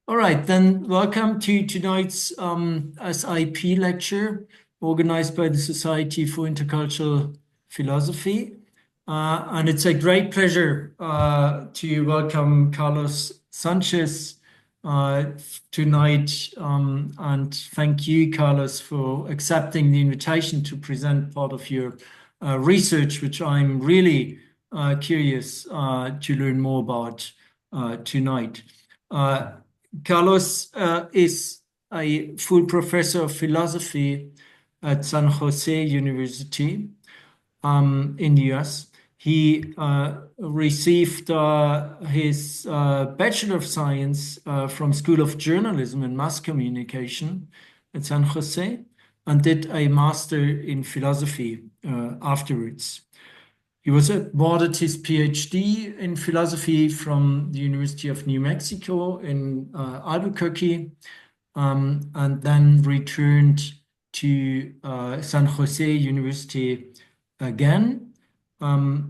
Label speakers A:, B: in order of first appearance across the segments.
A: All right, then welcome to tonight's SIP lecture organized by the Society for Intercultural Philosophy. And it's a great pleasure to welcome Carlos Sanchez tonight. And thank you, Carlos, for accepting the invitation to present part of your research, which I'm really curious to learn more about tonight. Carlos is a full professor of philosophy at San Jose University in the US. He received his Bachelor of Science from School of Journalism and Mass Communication at San Jose and did a Master in Philosophy afterwards. He was awarded his PhD in philosophy from the University of New Mexico in Albuquerque, and then returned to San Jose University again.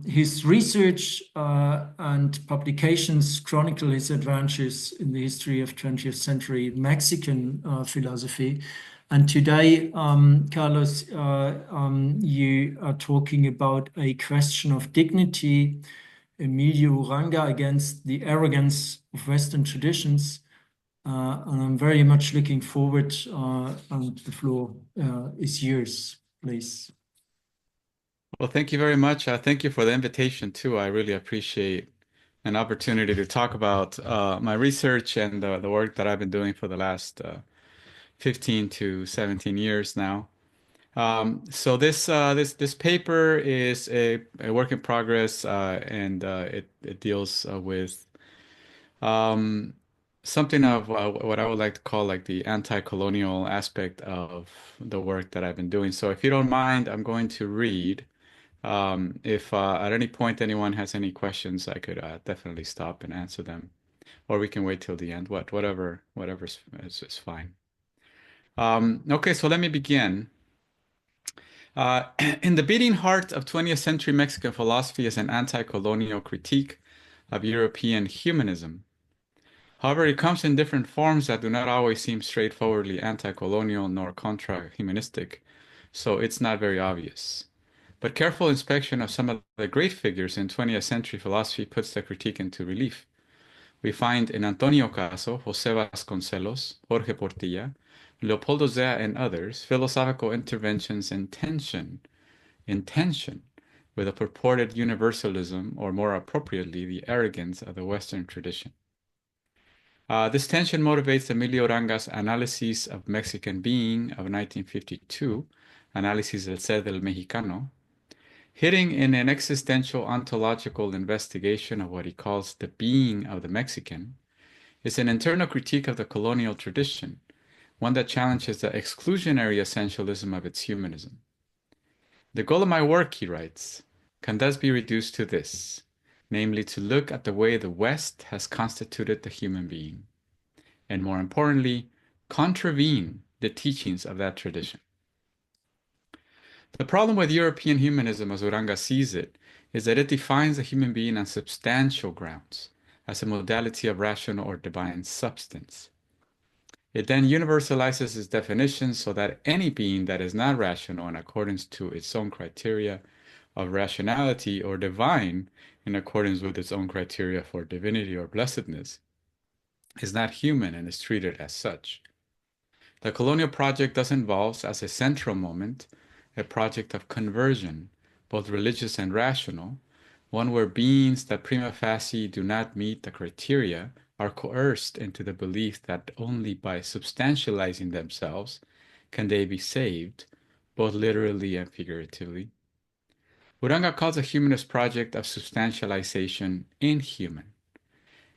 A: His research and publications chronicle his adventures in the history of 20th century Mexican philosophy. And today, Carlos, you are talking about a question of dignity, Emilio Uranga against the arrogance of Western traditions. And I'm very much looking forward, and the floor is yours, please.
B: Well, thank you very much. Thank you for the invitation too. I really appreciate an opportunity to talk about my research and the work that I've been doing for the last 15 to 17 years now. So this paper is a work in progress, and it deals with um, something of what I would like to call like the anti-colonial aspect of the work that I've been doing. So if you don't mind, I'm going to read. If at any point anyone has any questions, I could definitely stop and answer them, or we can wait till the end. Whatever is fine. Okay, so let me begin. Uh, in the beating heart of 20th century Mexican philosophy is an anti-colonial critique of European humanism. However, it comes in different forms that do not always seem straightforwardly anti-colonial nor contra-humanistic, so it's not very obvious. But careful inspection of some of the great figures in 20th century philosophy puts the critique into relief. We find in Antonio Caso, José Vasconcelos, Jorge Portilla, Leopoldo Zea, and others philosophical interventions in tension with a purported universalism, or more appropriately, the arrogance of the Western tradition. This tension motivates Emilio Uranga's Analysis of Mexican Being of 1952, Análisis del Ser del Mexicano, hitting in an existential ontological investigation of what he calls the being of the Mexican, is an internal critique of the colonial tradition, one that challenges the exclusionary essentialism of its humanism. The goal of my work, he writes, can thus be reduced to this, namely to look at the way the West has constituted the human being, and more importantly, contravene the teachings of that tradition. The problem with European humanism, as Uranga sees it, is that it defines the human being on substantial grounds, as a modality of rational or divine substance. It then universalizes its definition so that any being that is not rational in accordance to its own criteria of rationality, or divine in accordance with its own criteria for divinity or blessedness, is not human and is treated as such. The colonial project thus involves, as a central moment, a project of conversion, both religious and rational, one where beings that prima facie do not meet the criteria are coerced into the belief that only by substantializing themselves can they be saved, both literally and figuratively. Uranga calls the humanist project of substantialization inhuman,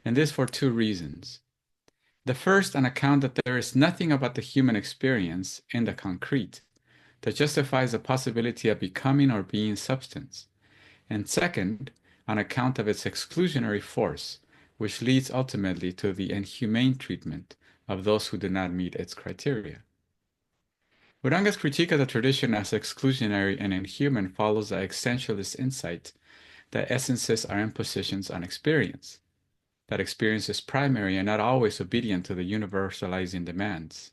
B: and this for two reasons. The first, on account that there is nothing about the human experience in the concrete that justifies the possibility of becoming or being substance, and second, on account of its exclusionary force, which leads ultimately to the inhumane treatment of those who do not meet its criteria. Uranga's critique of the tradition as exclusionary and inhuman follows the existentialist insight that essences are impositions on experience. that experience is primary and not always obedient to the universalizing demands,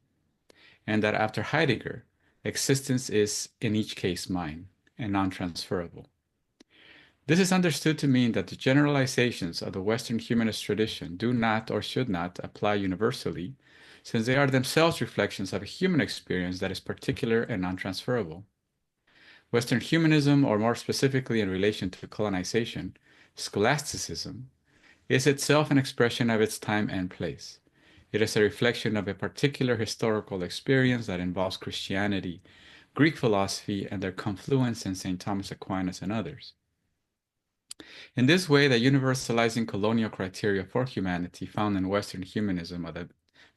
B: and that after Heidegger, existence is in each case mine and non-transferable. This is understood to mean that the generalizations of the Western humanist tradition do not or should not apply universally, since they are themselves reflections of a human experience that is particular and non-transferable. Western humanism, or more specifically in relation to colonization, scholasticism, is itself an expression of its time and place. It is a reflection of a particular historical experience that involves Christianity, Greek philosophy, and their confluence in St. Thomas Aquinas and others. In this way, the universalizing colonial criteria for humanity found in Western humanism of the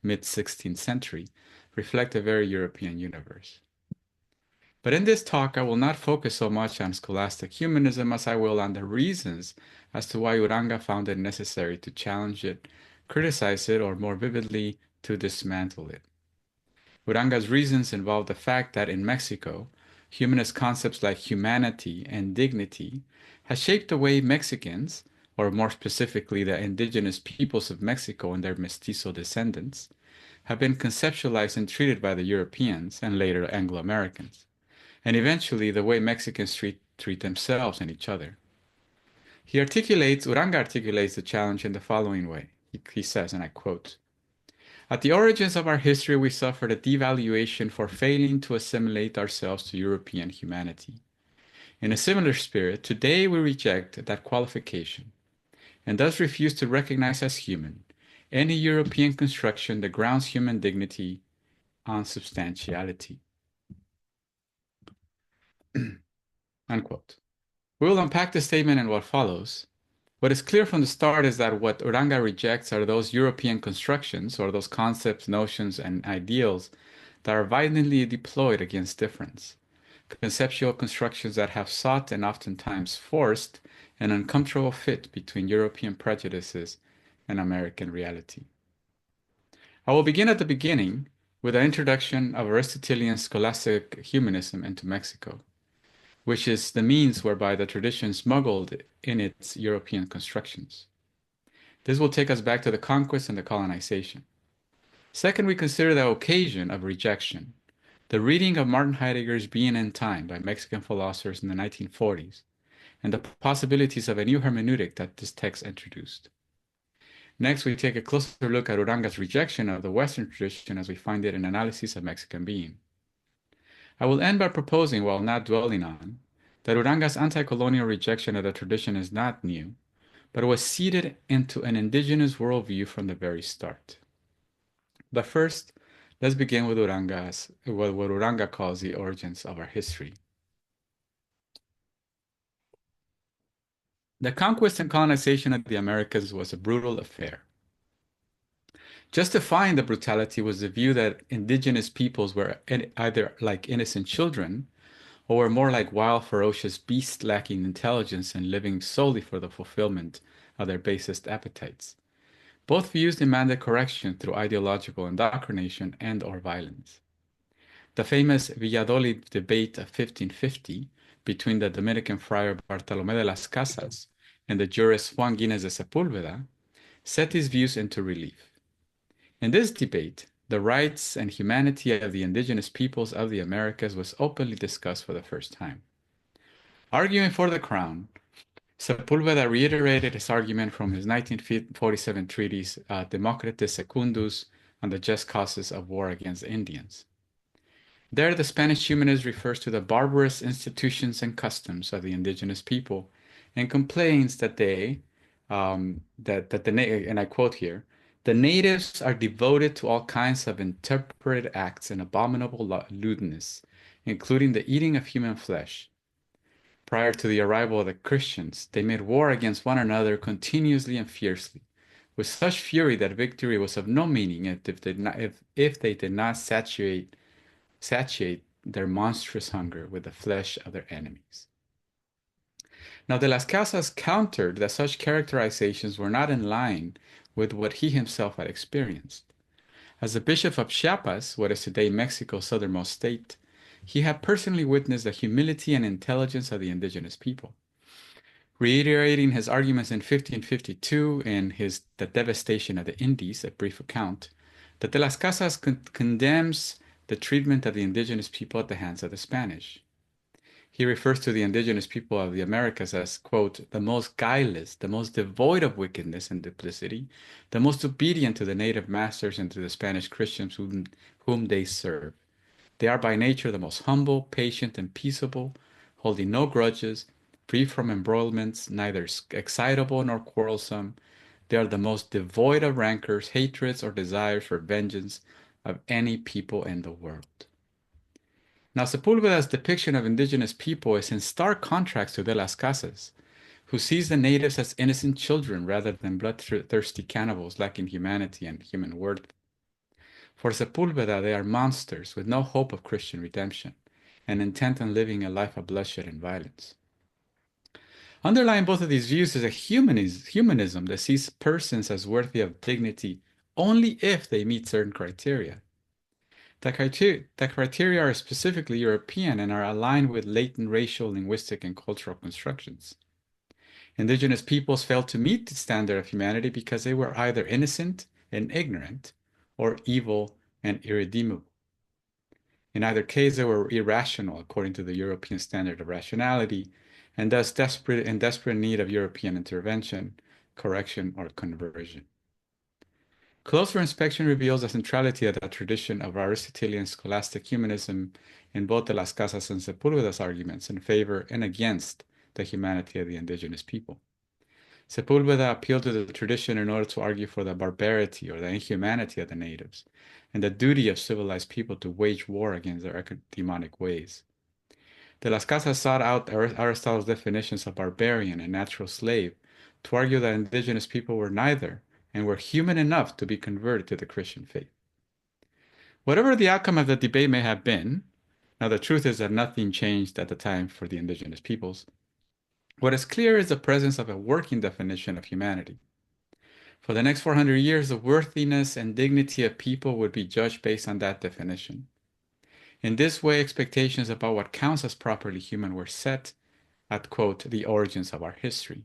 B: mid-16th century reflect a very European universe. But in this talk, I will not focus so much on scholastic humanism as I will on the reasons as to why Uranga found it necessary to challenge it, criticize it, or more vividly, to dismantle it. Uranga's reasons involve the fact that in Mexico, humanist concepts like humanity and dignity has shaped the way Mexicans, or more specifically the indigenous peoples of Mexico and their mestizo descendants, have been conceptualized and treated by the Europeans and later Anglo-Americans, and eventually the way Mexicans treat themselves and each other. Uranga articulates the challenge in the following way. He says, and I quote, "At the origins of our history, we suffered a devaluation for failing to assimilate ourselves to European humanity. In a similar spirit, today we reject that qualification and thus refuse to recognize as human any European construction that grounds human dignity on substantiality." Unquote. We will unpack the statement in what follows. What is clear from the start is that what Uranga rejects are those European constructions, or those concepts, notions, and ideals that are violently deployed against difference. Conceptual constructions that have sought and oftentimes forced an uncomfortable fit between European prejudices and American reality. I will begin at the beginning with an introduction of Aristotelian scholastic humanism into Mexico, which is the means whereby the tradition smuggled in its European constructions. This will take us back to the conquest and the colonization. Second, we consider the occasion of rejection, the reading of Martin Heidegger's Being and Time by Mexican philosophers in the 1940s, and the possibilities of a new hermeneutic that this text introduced. Next, we take a closer look at Uranga's rejection of the Western tradition as we find it in analyses of Mexican being. I will end by proposing, while not dwelling on, that Uranga's anti-colonial rejection of the tradition is not new, but was seeded into an indigenous worldview from the very start. But first, let's begin with what Uranga calls the origins of our history. The conquest and colonization of the Americas was a brutal affair. Justifying the brutality was the view that indigenous peoples were either like innocent children or were more like wild, ferocious beasts lacking intelligence and living solely for the fulfillment of their basest appetites. Both views demanded correction through ideological indoctrination and/or violence. The famous Valladolid debate of 1550 between the Dominican friar Bartolomé de las Casas and the jurist Juan Guinness de Sepúlveda set these views into relief. In this debate, the rights and humanity of the indigenous peoples of the Americas was openly discussed for the first time. Arguing for the crown, Sepúlveda reiterated his argument from his 1947 treatise Democritus Secundus on the just causes of war against the Indians. There, the Spanish humanist refers to the barbarous institutions and customs of the indigenous people and complains that and I quote here, "The natives are devoted to all kinds of intemperate acts and abominable lewdness, including the eating of human flesh. Prior to the arrival of the Christians, they made war against one another continuously and fiercely, with such fury that victory was of no meaning if they did not satiate their monstrous hunger with the flesh of their enemies." Now, de las Casas countered that such characterizations were not in line with what he himself had experienced. As the Bishop of Chiapas, what is today Mexico's southernmost state, he had personally witnessed the humility and intelligence of the indigenous people. Reiterating his arguments in 1552 in his The Devastation of the Indies, a brief account, that de las Casas condemns the treatment of the indigenous people at the hands of the Spanish. He refers to the indigenous people of the Americas as, quote, the most guileless, the most devoid of wickedness and duplicity, the most obedient to the native masters and to the Spanish Christians whom they serve. They are by nature the most humble, patient, and peaceable, holding no grudges, free from embroilments, neither excitable nor quarrelsome. They are the most devoid of rancors, hatreds, or desires for vengeance of any people in the world. Now, Sepúlveda's depiction of indigenous people is in stark contrast to de las Casas, who sees the natives as innocent children rather than bloodthirsty cannibals lacking humanity and human worth. For Sepúlveda, they are monsters with no hope of Christian redemption and intent on living a life of bloodshed and violence. Underlying both of these views is a humanism that sees persons as worthy of dignity only if they meet certain criteria. The criteria are specifically European and are aligned with latent racial, linguistic, and cultural constructions. Indigenous peoples failed to meet the standard of humanity because they were either innocent and ignorant or evil and irredeemable. In either case, they were irrational according to the European standard of rationality, and thus desperate need of European intervention, correction, or conversion. Closer inspection reveals the centrality of that tradition of Aristotelian scholastic humanism in both de las Casas and Sepúlveda's arguments in favor and against the humanity of the indigenous people. Sepúlveda appealed to the tradition in order to argue for the barbarity or the inhumanity of the natives and the duty of civilized people to wage war against their demonic ways. De las Casas sought out Aristotle's definitions of barbarian and natural slave to argue that indigenous people were neither and were human enough to be converted to the Christian faith. Whatever the outcome of the debate may have been, now the truth is that nothing changed at the time for the indigenous peoples. What is clear is the presence of a working definition of humanity. For the next 400 years, the worthiness and dignity of people would be judged based on that definition. In this way, expectations about what counts as properly human were set at, quote, the origins of our history.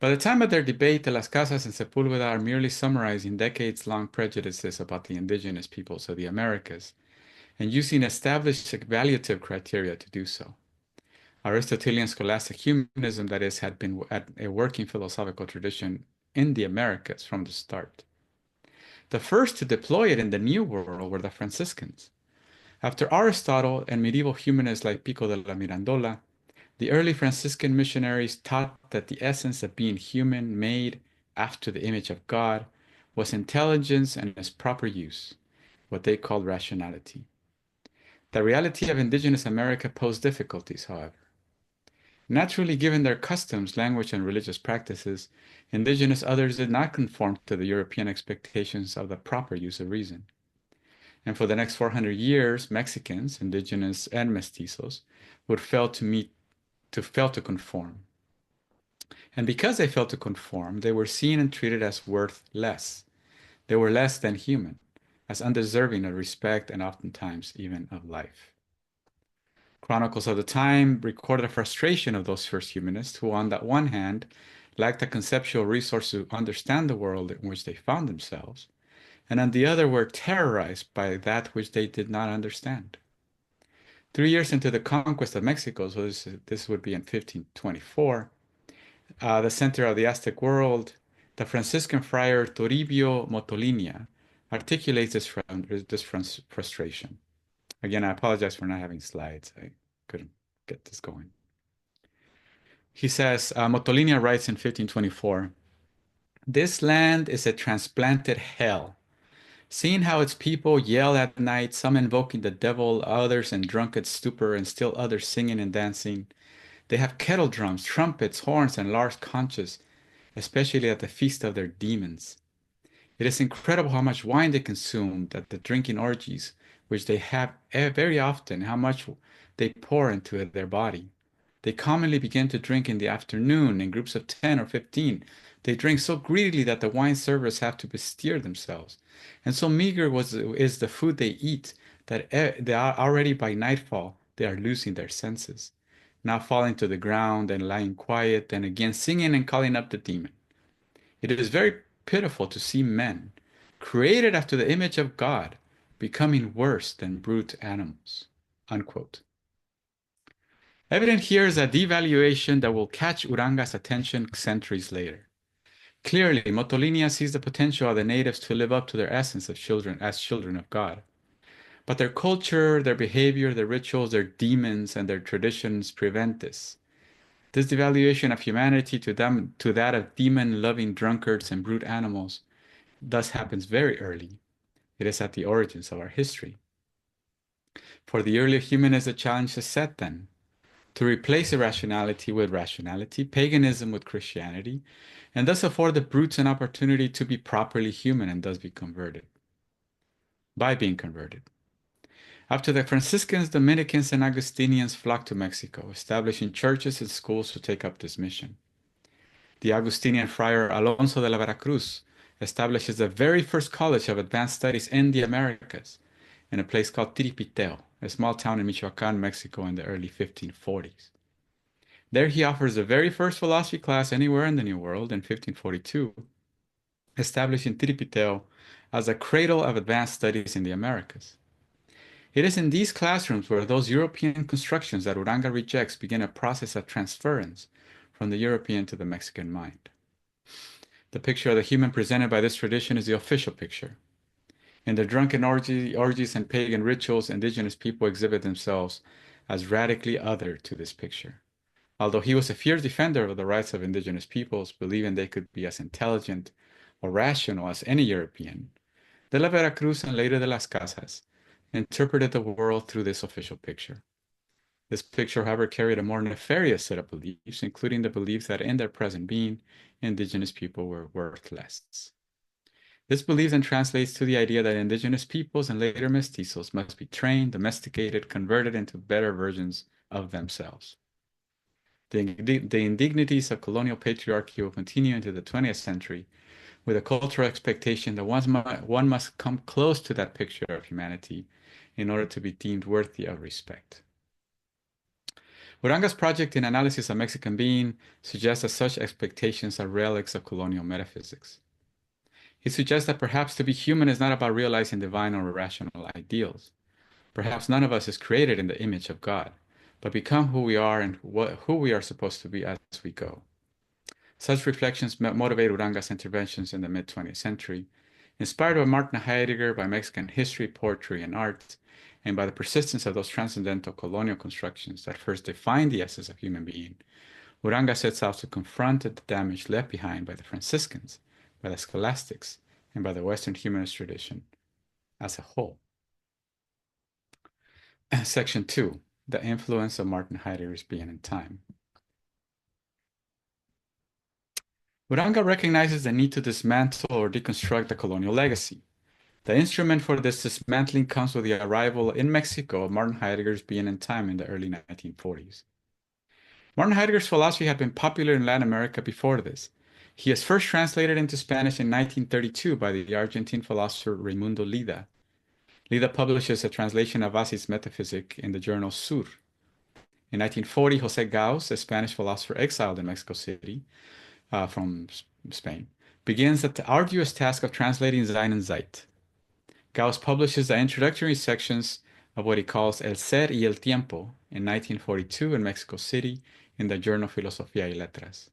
B: By the time of their debate, de las Casas and Sepúlveda are merely summarizing decades-long prejudices about the indigenous peoples of the Americas and using established evaluative criteria to do so. Aristotelian scholastic humanism, that is, had been a working philosophical tradition in the Americas from the start. The first to deploy it in the New World were the Franciscans. After Aristotle and medieval humanists like Pico de la Mirandola, the early Franciscan missionaries taught that the essence of being human, made after the image of God, was intelligence and its proper use, what they called rationality. The reality of indigenous America posed difficulties, however. Naturally, given their customs, language, and religious practices, indigenous others did not conform to the European expectations of the proper use of reason. And for the next 400 years, Mexicans, indigenous and mestizos, would fail to conform. And because they failed to conform, they were seen and treated as worth less. They were less than human, as undeserving of respect and oftentimes even of life. Chronicles of the time record the frustration of those first humanists who, on the one hand, lacked the conceptual resource to understand the world in which they found themselves, and on the other were terrorized by that which they did not understand. 3 years into the conquest of Mexico, so this would be in 1524, the center of the Aztec world, the Franciscan friar Toribio Motolinia articulates this frustration. Again, I apologize for not having slides. I couldn't get this going. He says, Motolinia writes in 1524, "This land is a transplanted hell. Seeing how its people yell at night, some invoking the devil, others in drunken stupor, and still others singing and dancing. They have kettle drums, trumpets, horns, and large conches, especially at the feast of their demons. It is incredible how much wine they consume at the drinking orgies, which they have very often, how much they pour into their body. They commonly begin to drink in the afternoon in groups of 10 or 15. They drink so greedily that the wine servers have to bestir themselves. And so meager is the food they eat that they are already by nightfall they are losing their senses. now falling to the ground and lying quiet, and again singing and calling up the demon. It is very pitiful to see men, created after the image of God, becoming worse than brute animals. Unquote. Evident here is a devaluation that will catch Uranga's attention centuries later. Clearly, Motolinia sees the potential of the natives to live up to their essence of children as children of God. But their culture, their behavior, their rituals, their demons, and their traditions prevent this. This devaluation of humanity to that of demon-loving drunkards and brute animals thus happens very early. It is at the origins of our history. For the earlier humanists, the challenge is set then, to replace irrationality with rationality, paganism with Christianity, and thus afford the brutes an opportunity to be properly human and thus be converted. By being converted. After the Franciscans, Dominicans, and Augustinians flocked to Mexico, establishing churches and schools to take up this mission. The Augustinian friar Alonso de la Veracruz establishes the very first college of advanced studies in the Americas in a place called Tiripiteo, a small town in Michoacán, Mexico in the early 1540s. There he offers the very first philosophy class anywhere in the New World in 1542, establishing Tiripiteo as a cradle of advanced studies in the Americas. It is in these classrooms where those European constructions that Uranga rejects begin a process of transference from the European to the Mexican mind. The picture of the human presented by this tradition is the official picture. In their drunken orgies and pagan rituals, indigenous people exhibit themselves as radically other to this picture. Although he was a fierce defender of the rights of indigenous peoples, believing they could be as intelligent or rational as any European, de la Veracruz and later de las Casas interpreted the world through this official picture. This picture, however, carried a more nefarious set of beliefs, including the belief that in their present being, indigenous people were worthless. This belief then translates to the idea that indigenous peoples and later mestizos must be trained, domesticated, converted into better versions of themselves. The indignities of colonial patriarchy will continue into the 20th century with a cultural expectation that one must come close to that picture of humanity in order to be deemed worthy of respect. Uranga's project in analysis of Mexican being suggests that such expectations are relics of colonial metaphysics. He suggests that perhaps to be human is not about realizing divine or irrational ideals. Perhaps none of us is created in the image of God, but become who we are and who we are supposed to be as we go. Such reflections motivate Uranga's interventions in the mid-20th century, inspired by Martin Heidegger, by Mexican history, poetry, and art, and by the persistence of those transcendental colonial constructions that first defined the essence of human being. Uranga sets out to confront the damage left behind by the Franciscans, by the scholastics, and by the Western humanist tradition as a whole. Section 2, the influence of Martin Heidegger's Being and Time. Uranga recognizes the need to dismantle or deconstruct the colonial legacy. The instrument for this dismantling comes with the arrival in Mexico of Martin Heidegger's Being and Time in the early 1940s. Martin Heidegger's philosophy had been popular in Latin America before this. He is first translated into Spanish in 1932 by the Argentine philosopher Raimundo Lida. Lida publishes a translation of Asi's Metaphysic in the journal Sur. In 1940, José Gauss, a Spanish philosopher exiled in Mexico City from Spain, begins the arduous task of translating Sein and Zeit. Gauss publishes the introductory sections of what he calls El Ser y el Tiempo in 1942 in Mexico City in the journal Filosofía y Letras.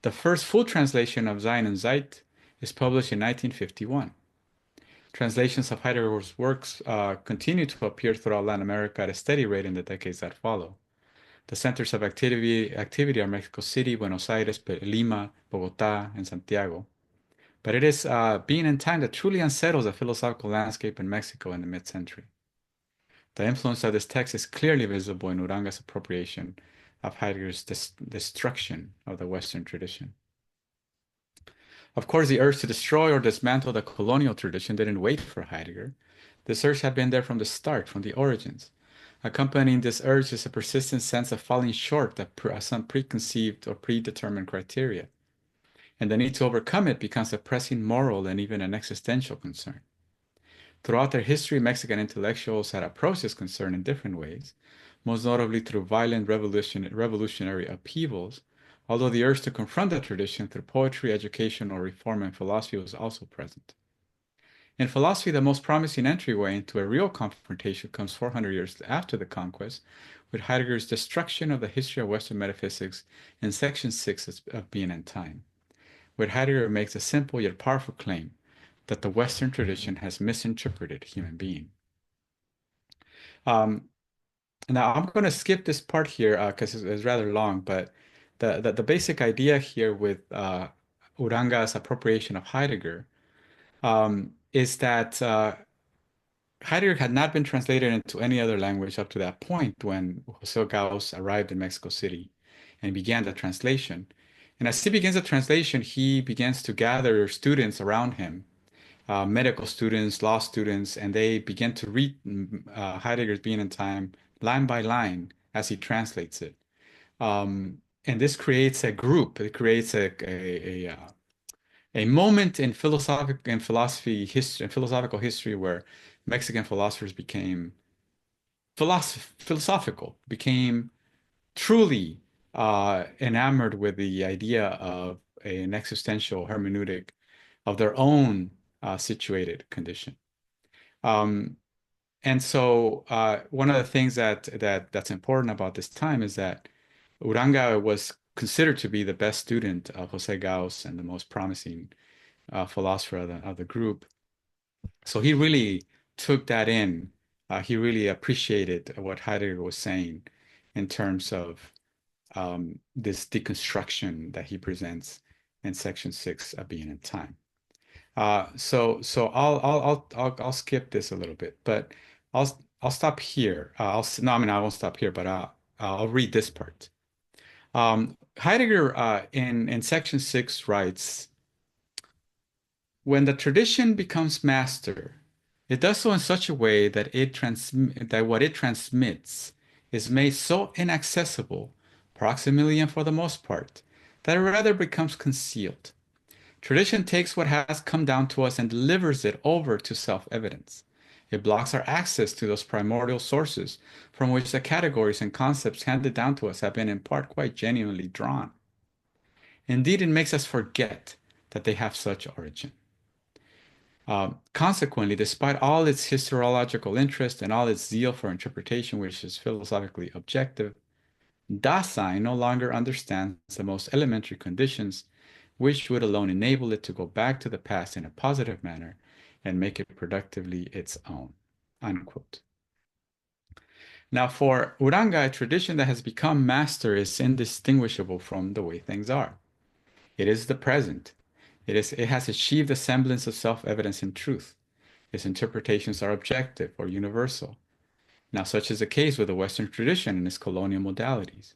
B: The first full translation of Sein and Zeit is published in 1951. Translations of Heidegger's works continue to appear throughout Latin America at a steady rate in the decades that follow. The centers of activity are Mexico City, Buenos Aires, Lima, Bogotá, and Santiago. But it is Being in Time that truly unsettles the philosophical landscape in Mexico in the mid-century. The influence of this text is clearly visible in Uranga's appropriation of Heidegger's destruction of the Western tradition. Of course, the urge to destroy or dismantle the colonial tradition didn't wait for Heidegger. This urge had been there from the start, from the origins. Accompanying this urge is a persistent sense of falling short of some preconceived or predetermined criteria. And the need to overcome it becomes a pressing moral and even an existential concern. Throughout their history, Mexican intellectuals had approached this concern in different ways. most notably through violent revolutionary upheavals, although the urge to confront the tradition through poetry, education, or reform and philosophy was also present. In philosophy, the most promising entryway into a real confrontation comes 400 years after the conquest, with Heidegger's Destruction of the History of Western Metaphysics in section 6 of Being and Time, where Heidegger makes a simple yet powerful claim that the Western tradition has misinterpreted human being. Um, Now I'm going to skip this part here because it's rather long, but the basic idea here with Uranga's appropriation of Heidegger is that Heidegger had not been translated into any other language up to that point when José Gauss arrived in Mexico City and began the translation. And as he begins the translation, he begins to gather students around him, medical students, law students, and they begin to read Heidegger's Being and Time line by line as he translates it. And this creates a group. It creates a moment in philosophical history where Mexican philosophers became philosophical, became truly enamored with the idea of an existential hermeneutic of their own situated condition. And so one of the things that's important about this time is that Uranga was considered to be the best student of José Gauss and the most promising philosopher of the group. So he really took that in. He really appreciated what Heidegger was saying in terms of this deconstruction that he presents in section 6 of Being and Time. So I'll skip this a little bit, but I'll stop here. No, I mean I won't stop here, but I'll read this part. Heidegger in section 6 writes, when the tradition becomes master, it does so in such a way that what it transmits is made so inaccessible, proximally and for the most part, that it rather becomes concealed. Tradition takes what has come down to us and delivers it over to self-evidence. It blocks our access to those primordial sources from which the categories and concepts handed down to us have been in part quite genuinely drawn. Indeed, it makes us forget that they have such origin. Consequently, despite all its historiological interest and all its zeal for interpretation, which is philosophically objective, Dasein no longer understands the most elementary conditions which would alone enable it to go back to the past in a positive manner and make it productively its own. Unquote. Now, for Uranga, a tradition that has become master is indistinguishable from the way things are. It is the present. It has achieved a semblance of self-evidence and truth. Its interpretations are objective or universal. Now, such is the case with the Western tradition and its colonial modalities.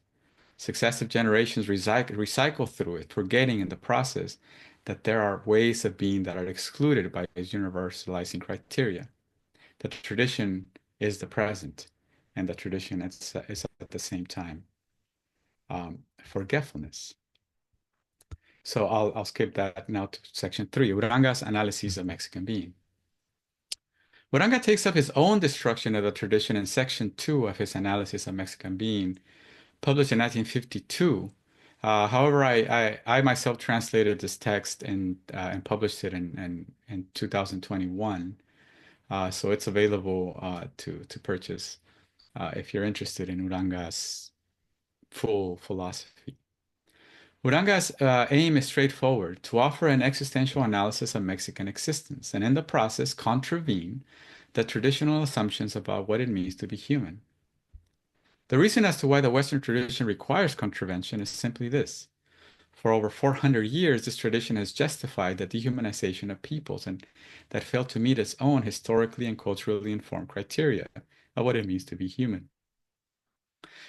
B: Successive generations recycle through it, forgetting in the process that there are ways of being that are excluded by its universalizing criteria. The tradition is the present, and the tradition is at the same time forgetfulness. So I'll skip that now to section 3, Uranga's analysis of Mexican being. Uranga takes up his own destruction of the tradition in section 2 of his analysis of Mexican being, published in 1952. However, I myself translated this text and published it in 2021. So it's available to purchase if you're interested in Uranga's full philosophy. Uranga's aim is straightforward, to offer an existential analysis of Mexican existence, and in the process contravene the traditional assumptions about what it means to be human. The reason as to why the Western tradition requires contravention is simply this. For over 400 years, this tradition has justified the dehumanization of peoples and that failed to meet its own historically and culturally informed criteria of what it means to be human.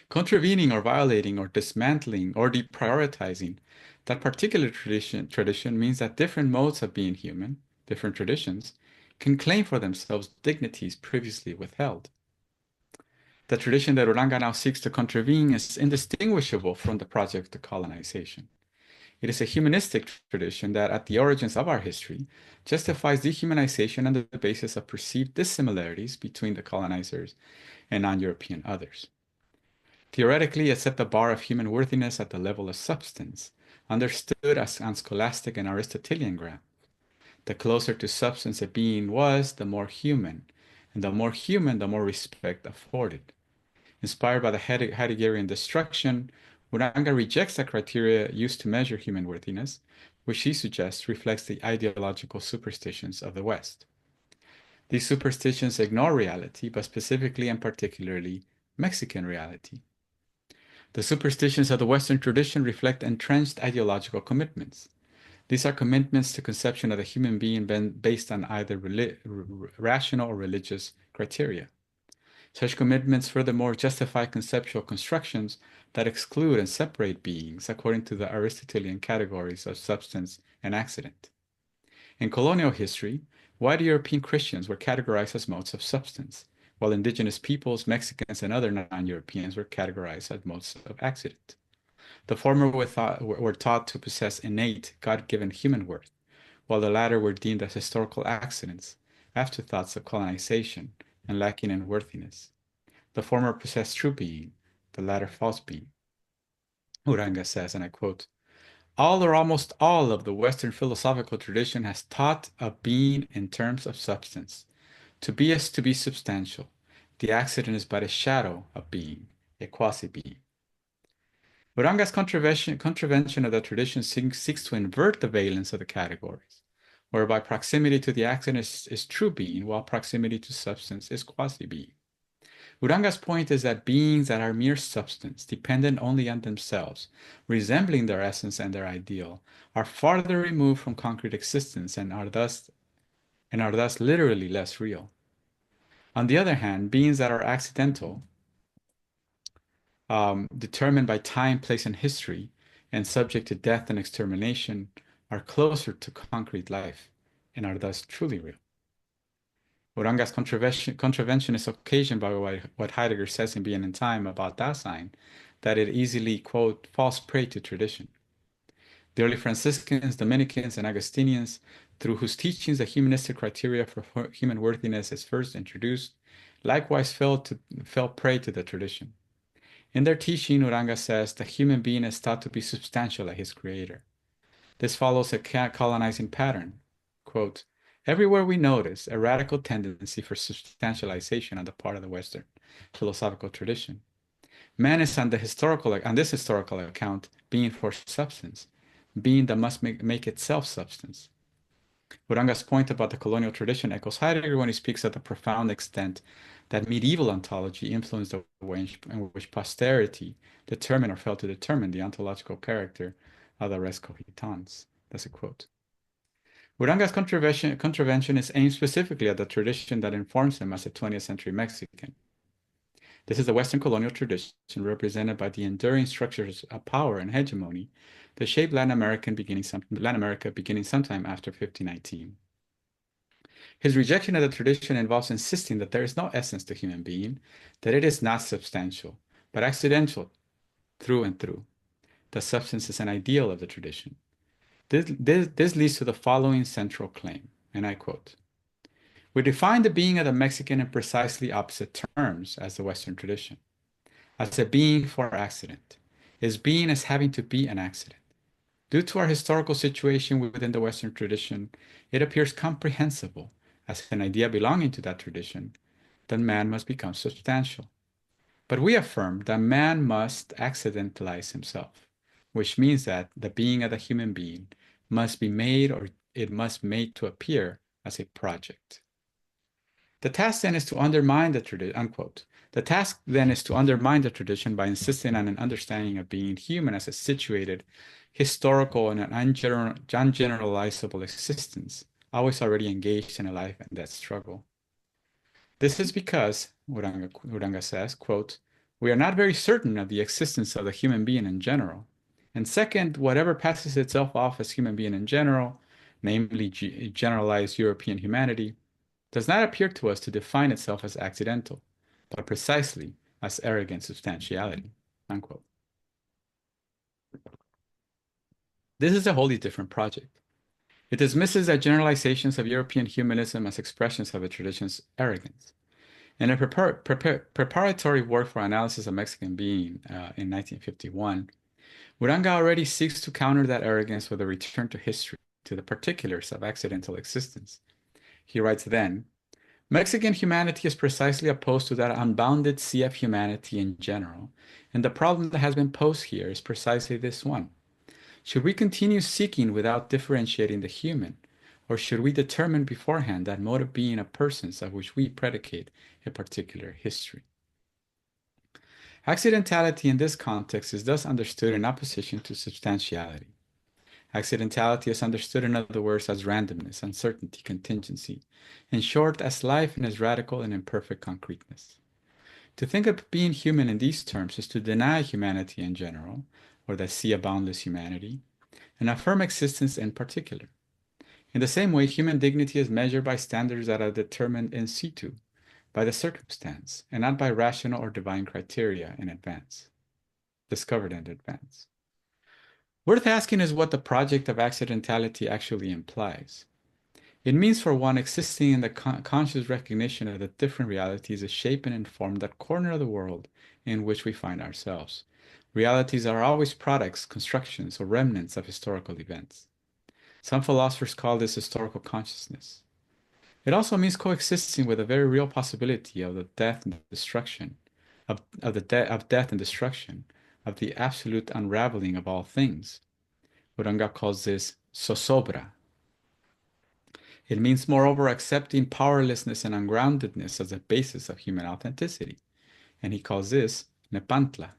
B: Contravening or violating or dismantling or deprioritizing that particular tradition means that different modes of being human, different traditions, can claim for themselves dignities previously withheld. The tradition that Uranga now seeks to contravene is indistinguishable from the project of colonization. It is a humanistic tradition that, at the origins of our history, justifies dehumanization on the basis of perceived dissimilarities between the colonizers and non-European others. Theoretically, it set the bar of human worthiness at the level of substance, understood as on scholastic and Aristotelian ground. The closer to substance a being was, the more human, and the more human, the more respect afforded. Inspired by the Heideggerian destruction, Uranga rejects the criteria used to measure human worthiness, which he suggests reflects the ideological superstitions of the West. These superstitions ignore reality, but specifically and particularly Mexican reality. The superstitions of the Western tradition reflect entrenched ideological commitments. These are commitments to conception of the human being based on either rational or religious criteria. Such commitments furthermore justify conceptual constructions that exclude and separate beings according to the Aristotelian categories of substance and accident. In colonial history, white European Christians were categorized as modes of substance, while indigenous peoples, Mexicans, and other non-Europeans were categorized as modes of accident. The former were taught to possess innate, God-given human worth, while the latter were deemed as historical accidents, afterthoughts of colonization, and lacking in worthiness. The former possessed true being, the latter false being. Uranga says, and I quote, all or almost all of the Western philosophical tradition has taught of being in terms of substance. To be is to be substantial. The accident is but a shadow of being, a quasi-being. Uranga's contravention of the tradition seeks to invert the valence of the categories, whereby proximity to the accident is true being, while proximity to substance is quasi-being. Uranga's point is that beings that are mere substance, dependent only on themselves, resembling their essence and their ideal, are farther removed from concrete existence and are thus literally less real. On the other hand, beings that are accidental, determined by time, place, and history, and subject to death and extermination, are closer to concrete life and are thus truly real. Uranga's contravention is occasioned by what Heidegger says in Being and Time about Dasein, that it easily, quote, falls prey to tradition. The early Franciscans, Dominicans, and Augustinians, through whose teachings the humanistic criteria for human worthiness is first introduced, likewise fell prey to the tradition. In their teaching, Uranga says the human being is thought to be substantial like his creator. This follows a colonizing pattern. Quote, everywhere we notice a radical tendency for substantialization on the part of the Western philosophical tradition. Man is on this historical account being for substance, being that must make itself substance. Uranga's point about the colonial tradition echoes Heidegger when he speaks of the profound extent that medieval ontology influenced the way in which posterity determined or failed to determine the ontological character of the res cogitans. That's a quote. Uranga's contravention is aimed specifically at the tradition that informs him as a 20th century Mexican. This is the Western colonial tradition represented by the enduring structures of power and hegemony that shaped Latin America beginning sometime after 1519. His rejection of the tradition involves insisting that there is no essence to human being, that it is not substantial, but accidental through and through. The substance is an ideal of the tradition. This leads to the following central claim, and I quote, we define the being of the Mexican in precisely opposite terms as the Western tradition, as a being for accident, his being as having to be an accident. Due to our historical situation within the Western tradition, it appears comprehensible, as an idea belonging to that tradition, that man must become substantial. But we affirm that man must accidentalize himself, which means that the being of the human being must be made, or it must made to appear as a project. The task then is to undermine the tradition, unquote. The task then is to undermine the tradition by insisting on an understanding of being human as a situated, historical, and an ungeneralizable existence, always already engaged in a life and death struggle. This is because, Uranga says, quote, we are not very certain of the existence of the human being in general. And second, whatever passes itself off as human being in general, namely generalized European humanity, does not appear to us to define itself as accidental, but precisely as arrogant substantiality, unquote. This is a wholly different project. It dismisses the generalizations of European humanism as expressions of a tradition's arrogance. In a preparatory work for analysis of Mexican being in 1951, Uranga already seeks to counter that arrogance with a return to history, to the particulars of accidental existence. He writes then, Mexican humanity is precisely opposed to that unbounded sea of humanity in general, and the problem that has been posed here is precisely this one. Should we continue seeking without differentiating the human, or should we determine beforehand that mode of being of persons of which we predicate a particular history? Accidentality in this context is thus understood in opposition to substantiality. Accidentality is understood, in other words, as randomness, uncertainty, contingency, in short, as life in its radical and imperfect concreteness. To think of being human in these terms is to deny humanity in general, or the sea of boundless humanity, and affirm existence in particular. In the same way, human dignity is measured by standards that are determined in situ, by the circumstance, and not by rational or divine criteria in advance, discovered in advance. Worth asking is what the project of accidentality actually implies. It means, for one, existing in the conscious recognition of the different realities that shape and inform that corner of the world in which we find ourselves. Realities are always products, constructions, or remnants of historical events. Some philosophers call this historical consciousness. It also means coexisting with a very real possibility of the death and destruction, of death and destruction, of the absolute unraveling of all things. Uranga calls this zozobra. It means, moreover, accepting powerlessness and ungroundedness as a basis of human authenticity, and he calls this nepantla.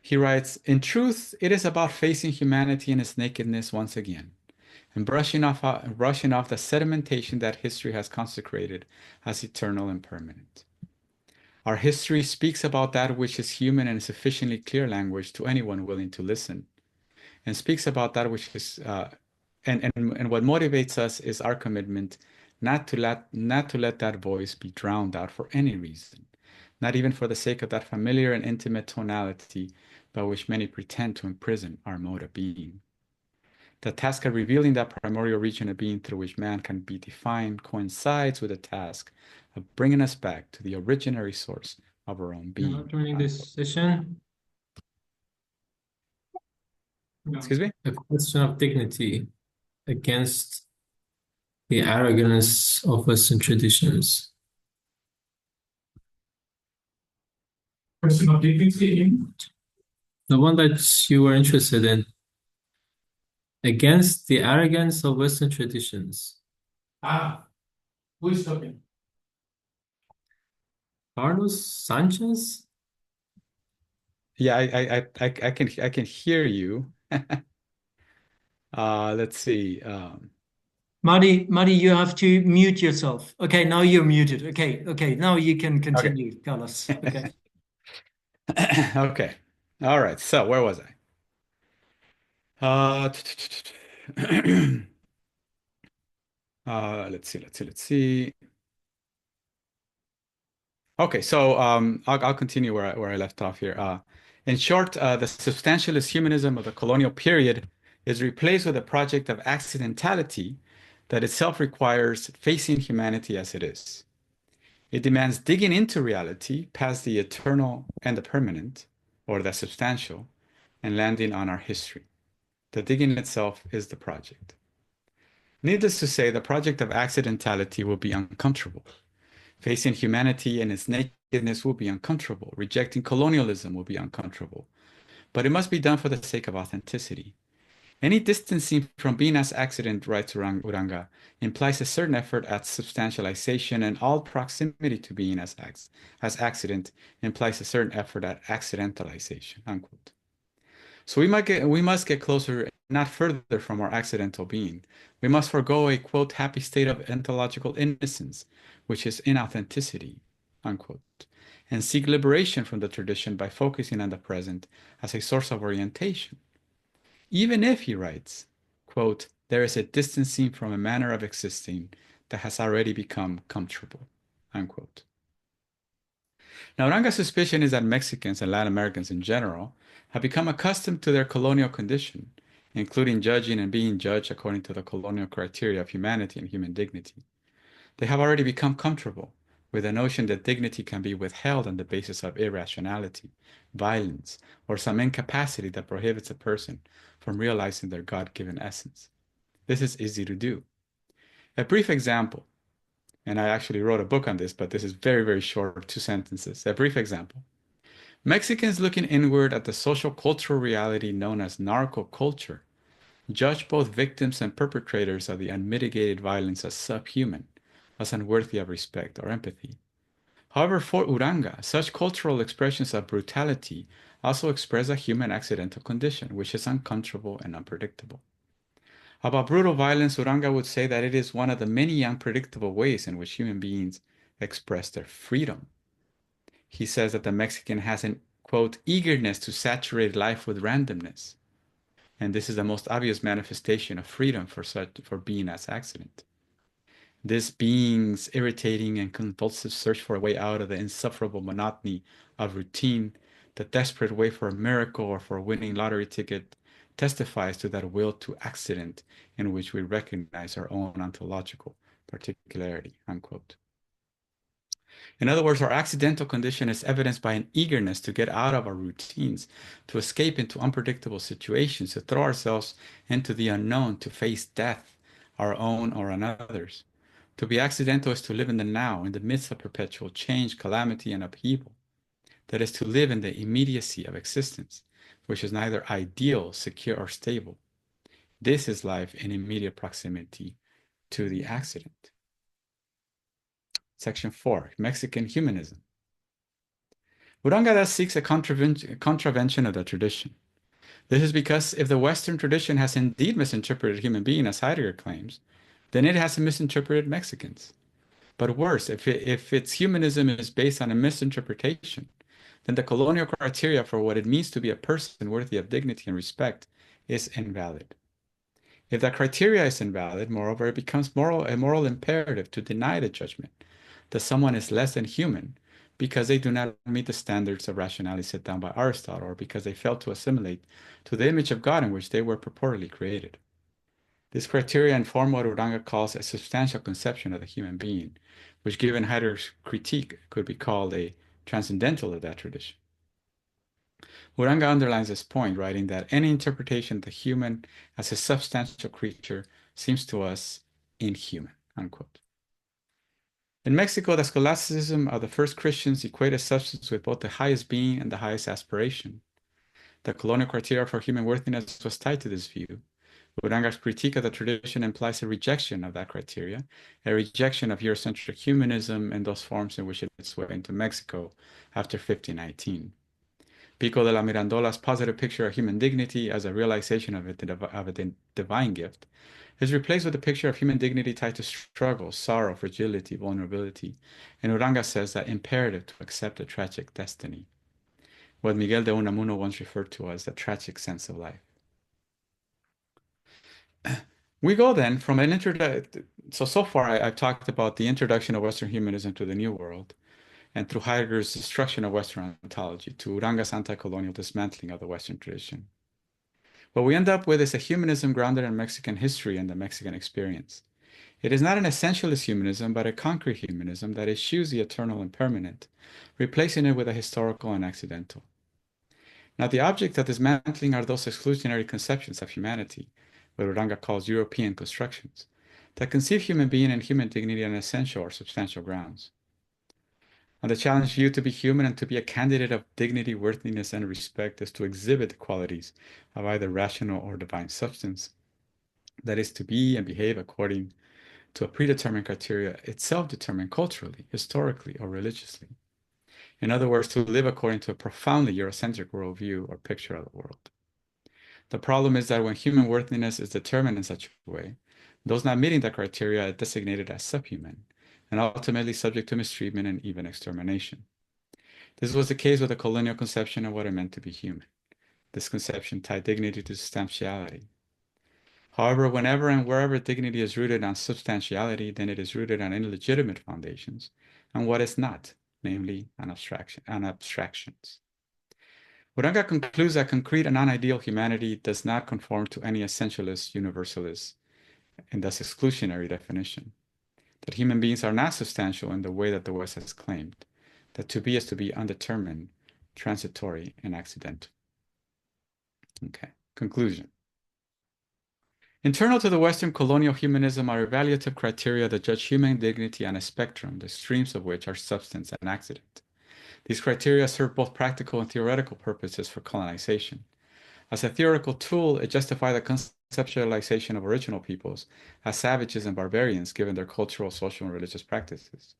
B: He writes, in truth, it is about facing humanity in its nakedness once again, and brushing off the sedimentation that history has consecrated as eternal and permanent. Our history speaks about that which is human in sufficiently clear language to anyone willing to listen, and speaks about that which is and what motivates us is our commitment not to let that voice be drowned out for any reason, not even for the sake of that familiar and intimate tonality by which many pretend to imprison our mode of being. The task of revealing that primordial region of being through which man can be defined coincides with the task of bringing us back to the originary source of our own being.
C: Now, during this session,
B: Excuse me?
C: a question of dignity against the arrogance of Western traditions.
D: Question of dignity in?
C: The one that you were interested in. Against the arrogance of Western traditions.
D: Who is talking?
C: Carlos Sanchez?
B: Yeah, I can hear you. Let's see.
A: Marty, you have to mute yourself. Okay, now you're muted. Okay, now you can continue, Carlos. Okay.
B: Okay. All right. So where was I? Let's see. Okay, so I'll continue where I left off here. In short, the substantialist humanism of the colonial period is replaced with a project of accidentality that itself requires facing humanity as it is. It demands digging into reality past the eternal and the permanent, or the substantial, and landing on our history. The digging itself is the project. Needless to say, the project of accidentality will be uncomfortable. Facing humanity in its nakedness will be uncomfortable. Rejecting colonialism will be uncomfortable. But it must be done for the sake of authenticity. Any distancing from being as accident, writes Uranga, implies a certain effort at substantialization, and all proximity to being as accident implies a certain effort at accidentalization, unquote. So we must get closer, not further from our accidental being. We must forego a, quote, happy state of ontological innocence, which is inauthenticity, unquote, and seek liberation from the tradition by focusing on the present as a source of orientation. Even if, he writes, quote, there is a distancing from a manner of existing that has already become comfortable, unquote. Now, Uranga's suspicion is that Mexicans and Latin Americans in general have become accustomed to their colonial condition, including judging and being judged according to the colonial criteria of humanity and human dignity. They have already become comfortable, with the notion that dignity can be withheld on the basis of irrationality, violence, or some incapacity that prohibits a person from realizing their God-given essence. This is easy to do. A brief example, and I actually wrote a book on this, but this is very, very short, 2 sentences. A brief example. Mexicans looking inward at the social cultural reality known as narco culture judge both victims and perpetrators of the unmitigated violence as subhuman, as unworthy of respect or empathy. However, for Uranga, such cultural expressions of brutality also express a human accidental condition, which is uncomfortable and unpredictable. About brutal violence, Uranga would say that it is one of the many unpredictable ways in which human beings express their freedom. He says that the Mexican has an, quote, eagerness to saturate life with randomness. And this is the most obvious manifestation of freedom for being as accident. This being's irritating and convulsive search for a way out of the insufferable monotony of routine, the desperate way for a miracle or for a winning lottery ticket, testifies to that will to accident in which we recognize our own ontological particularity, unquote. In other words, our accidental condition is evidenced by an eagerness to get out of our routines, to escape into unpredictable situations, to throw ourselves into the unknown, to face death, our own or another's. To be accidental is to live in the now, in the midst of perpetual change, calamity, and upheaval. That is to live in the immediacy of existence, which is neither ideal, secure, or stable. This is life in immediate proximity to the accident. Section 4, Mexican Humanism. Uranga thus seeks a contravention of the tradition. This is because if the Western tradition has indeed misinterpreted human being, as Heidegger claims, then it has misinterpreted Mexicans. But worse, if its humanism is based on a misinterpretation, then the colonial criteria for what it means to be a person worthy of dignity and respect is invalid. If that criteria is invalid, moreover, it becomes a moral imperative to deny the judgment that someone is less than human because they do not meet the standards of rationality set down by Aristotle, or because they fail to assimilate to the image of God in which they were purportedly created. This criteria inform what Uranga calls a substantial conception of the human being, which given Heidegger's critique could be called a transcendental of that tradition. Uranga underlines this point, writing that any interpretation of the human as a substantial creature seems to us inhuman, unquote. In Mexico, the scholasticism of the first Christians equated substance with both the highest being and the highest aspiration. The colonial criteria for human worthiness was tied to this view. Uranga's critique of the tradition implies a rejection of that criteria, a rejection of Eurocentric humanism and those forms in which it swept into Mexico after 1519. Pico de la Mirandola's positive picture of human dignity as a realization of a divine gift is replaced with a picture of human dignity tied to struggle, sorrow, fragility, vulnerability, and Uranga says that imperative to accept a tragic destiny, what Miguel de Unamuno once referred to as the tragic sense of life. We go then from an so far I've talked about the introduction of Western humanism to the New World, and through Heidegger's destruction of Western ontology, to Uranga's anti-colonial dismantling of the Western tradition. What we end up with is a humanism grounded in Mexican history and the Mexican experience. It is not an essentialist humanism, but a concrete humanism that eschews the eternal and permanent, replacing it with a historical and accidental. Now, the object of dismantling are those exclusionary conceptions of humanity, what Uranga calls European constructions, that conceive human being and human dignity on essential or substantial grounds. And the challenge for you to be human and to be a candidate of dignity, worthiness, and respect is to exhibit the qualities of either rational or divine substance, that is, to be and behave according to a predetermined criteria itself determined culturally, historically, or religiously. In other words, to live according to a profoundly Eurocentric worldview or picture of the world. The problem is that when human worthiness is determined in such a way, those not meeting the criteria are designated as subhuman, and ultimately subject to mistreatment and even extermination. This was the case with the colonial conception of what it meant to be human. This conception tied dignity to substantiality. However, whenever and wherever dignity is rooted on substantiality, then it is rooted on illegitimate foundations, and what is not, namely on abstractions. Uranga concludes that concrete and non-ideal humanity does not conform to any essentialist, universalist, and thus exclusionary definition. that human beings are not substantial in the way that the West has claimed, that to be is to be undetermined, transitory, and accidental. Okay, conclusion. Internal to the Western colonial humanism are evaluative criteria that judge human dignity on a spectrum, the extremes of which are substance and accident. These criteria serve both practical and theoretical purposes for colonization. As a theoretical tool, it justifies the conceptualization of original peoples as savages and barbarians given their cultural, social, and religious practices.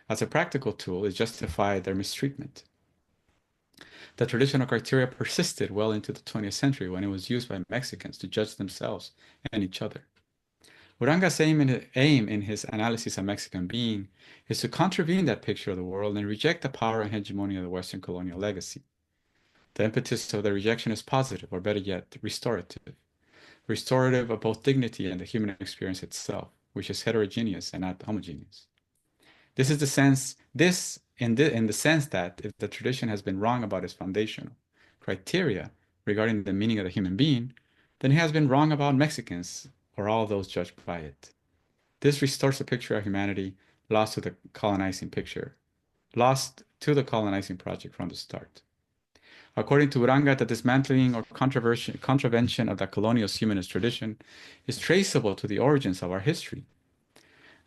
B: As a practical tool, it justified their mistreatment. The traditional criteria persisted well into the 20th century when it was used by Mexicans to judge themselves and each other. Uranga's aim in his analysis of Mexican being is to contravene that picture of the world and reject the power and hegemony of the Western colonial legacy. The impetus of the rejection is positive, or better yet, restorative. Restorative of both dignity and the human experience itself, which is heterogeneous and not homogeneous. This is the sense, in the sense that if the tradition has been wrong about its foundational criteria regarding the meaning of the human being, then it has been wrong about Mexicans or all those judged by it. This restores the picture of humanity lost to the colonizing project from the start. According to Uranga, the dismantling or contravention of the colonial humanist tradition is traceable to the origins of our history.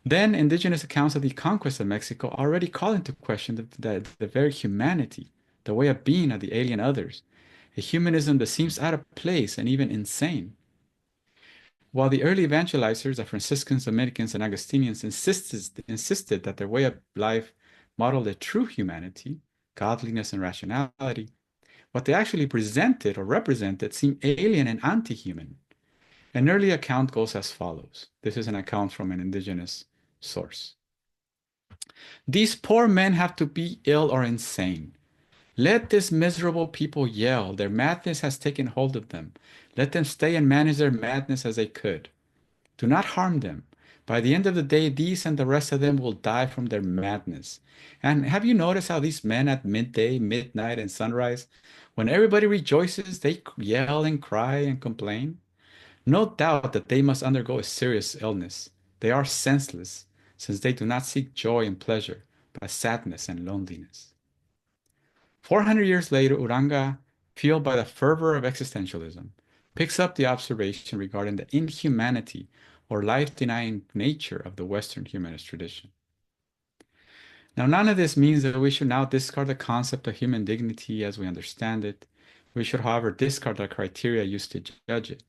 B: Then, indigenous accounts of the conquest of Mexico already call into question the very humanity, the way of being of the alien others, a humanism that seems out of place and even insane. While the early evangelizers, the Franciscans, Dominicans, and Augustinians insisted that their way of life modeled a true humanity, godliness, and rationality, what they actually presented or represented seemed alien and anti-human. An early account goes as follows. This is an account from an indigenous source. These poor men have to be ill or insane. Let this miserable people yell. Their madness has taken hold of them. Let them stay and manage their madness as they could. Do not harm them. By the end of the day, these and the rest of them will die from their madness. And have you noticed how these men at midday, midnight, and sunrise, when everybody rejoices, they yell and cry and complain? No doubt that they must undergo a serious illness. They are senseless, since they do not seek joy and pleasure, but sadness and loneliness. 400 years later, Uranga, fueled by the fervor of existentialism, picks up the observation regarding the inhumanity or life-denying nature of the Western humanist tradition. Now, none of this means that we should now discard the concept of human dignity as we understand it. We should, however, discard the criteria used to judge it.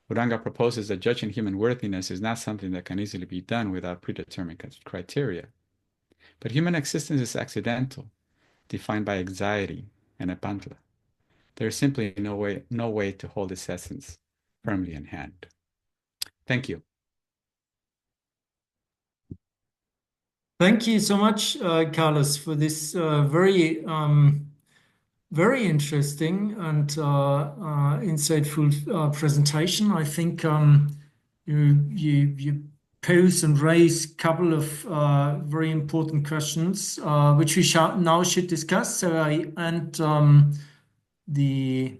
B: Uranga proposes that judging human worthiness is not something that can easily be done without predetermined criteria. But human existence is accidental, defined by anxiety and apantla. There is simply no way to hold its essence firmly in hand. Thank you.
A: Thank you so much, Carlos, for this very interesting and insightful presentation. I think you pose and raise a couple of very important questions, which we now should discuss. So I end the